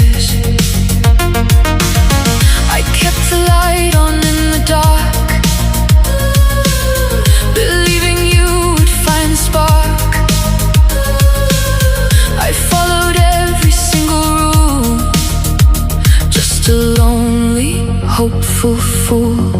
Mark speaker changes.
Speaker 1: years. I kept the light on in the dark, believing you would find the spark. I followed every single rule, just a lonely, hopeful fool.